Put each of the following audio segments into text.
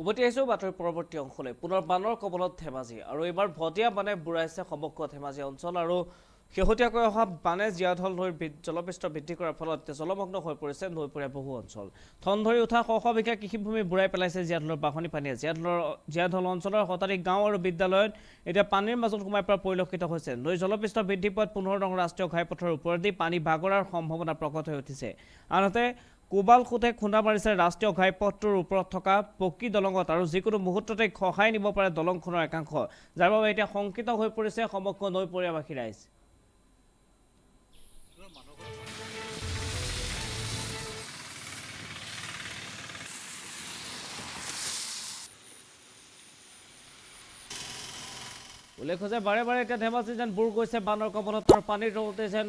উভতি আহিছোঁ বাতৰিৰ পৰৱৰ্তী অংশলৈ। পুনৰ বানৰ কবলত ধেমাজি আৰু এইবাৰ ভটিয়া বানে বুঢ়াইছে সমগ্ৰ ধেমাজি অঞ্চল আৰু শেহতীয়াকৈ অহা বানে জীয়াঢল নৈৰ জলপৃষ্ঠ বৃদ্ধি কৰাৰ ফলত জলমগ্ন হৈ পৰিছে নৈপৰীয়া বহু অঞ্চল। ঠন ধৰি উঠা শ শ বিঘা কৃষিভূমি বুঢ়াই পেলাইছে জীয়াঢলৰ বাঢ়নি পানীয়ে। জীয়াঢল অঞ্চলৰ শতাধিক গাঁও আৰু বিদ্যালয়ত এতিয়া পানীৰ মাজত সোমাই পৰা পৰিলক্ষিত হৈছে। নৈৰ জলপৃষ্ঠ বৃদ্ধি পোৱাত 15 নং ৰাষ্ট্ৰীয় ঘাইপথৰ ওপৰেদি পানী ভাগৰাৰ সম্ভাৱনা প্ৰকট হৈ উঠিছে। আনহাতে কোবালখোটে খুন্দা মাৰিছে ৰাষ্ট্ৰীয় ঘাইপথটোৰ ওপৰত থকা পকী দলঙত আৰু যিকোনো মুহূৰ্ততে খহাই নিব পাৰে দলংখনৰ একাংশ, যাৰ বাবে এতিয়া শংকিত হৈ পৰিছে সমগ্ৰ নৈপৰীয়াবাসী ৰাইজ। উল্লেখ্য যে বাৰে বাৰে এতিয়া ধেমাজি যেন বুৰ গৈছে বানৰ কবলত আৰু পানীৰ তলতে যেন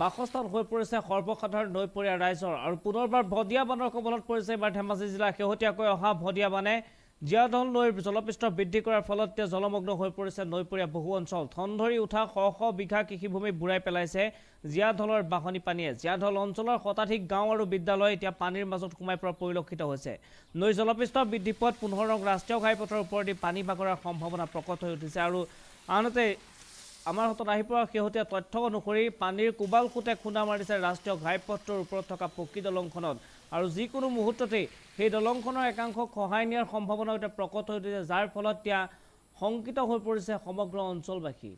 বাসস্থান হৈ পৰিছে সৰ্বসাধাৰণ নৈপৰীয়া ৰাইজৰ। আৰু পুনৰবাৰ ভটিয়া বানৰ কবলত পৰিছে এইবাৰ ধেমাজি জিলা। শেহতীয়াকৈ অহা ভটিয়া বানে জীয়াঢল নৈৰ জলপৃষ্ঠ বৃদ্ধি কৰাৰ ফলত এতিয়া জলমগ্ন হৈ পৰিছে নৈপৰীয়া বহু অঞ্চল। ঠন ধৰি উঠা শ শ বিঘা কৃষিভূমি বুঢ়াই পেলাইছে জীয়াঢলৰ বাঢ়নি পানীয়ে। জীয়াঢল অঞ্চলৰ শতাধিক গাঁও আৰু বিদ্যালয় এতিয়া পানীৰ মাজত সোমাই পৰা পৰিলক্ষিত হৈছে। নৈৰ জলপৃষ্ঠ বৃদ্ধি পোৱাত 15 নং ৰাষ্ট্ৰীয় ঘাইপথৰ ওপৰেদি পানী বাগৰাৰ সম্ভাৱনা প্ৰকট হৈ উঠিছে। আৰু আনহাতে আমাৰ হাতত আহি পৰা শেহতীয়া তথ্য অনুসৰি পানীৰ কোবালখোটে খুন্দা মাৰিছে ৰাষ্ট্ৰীয় ঘাইপথটোৰ ওপৰত থকা পকী দলংখনত আৰু যিকোনো মুহূৰ্ততেই সেই দলংখনৰ একাংশ খহাই নিয়াৰ সম্ভাৱনা এতিয়া প্ৰকট হৈ উঠিছে, যাৰ ফলত এতিয়া শংকিত হৈ পৰিছে সমগ্ৰ অঞ্চলবাসী।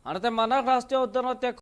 আনহাতে মানাহ ৰাষ্ট্ৰীয় উদ্যানত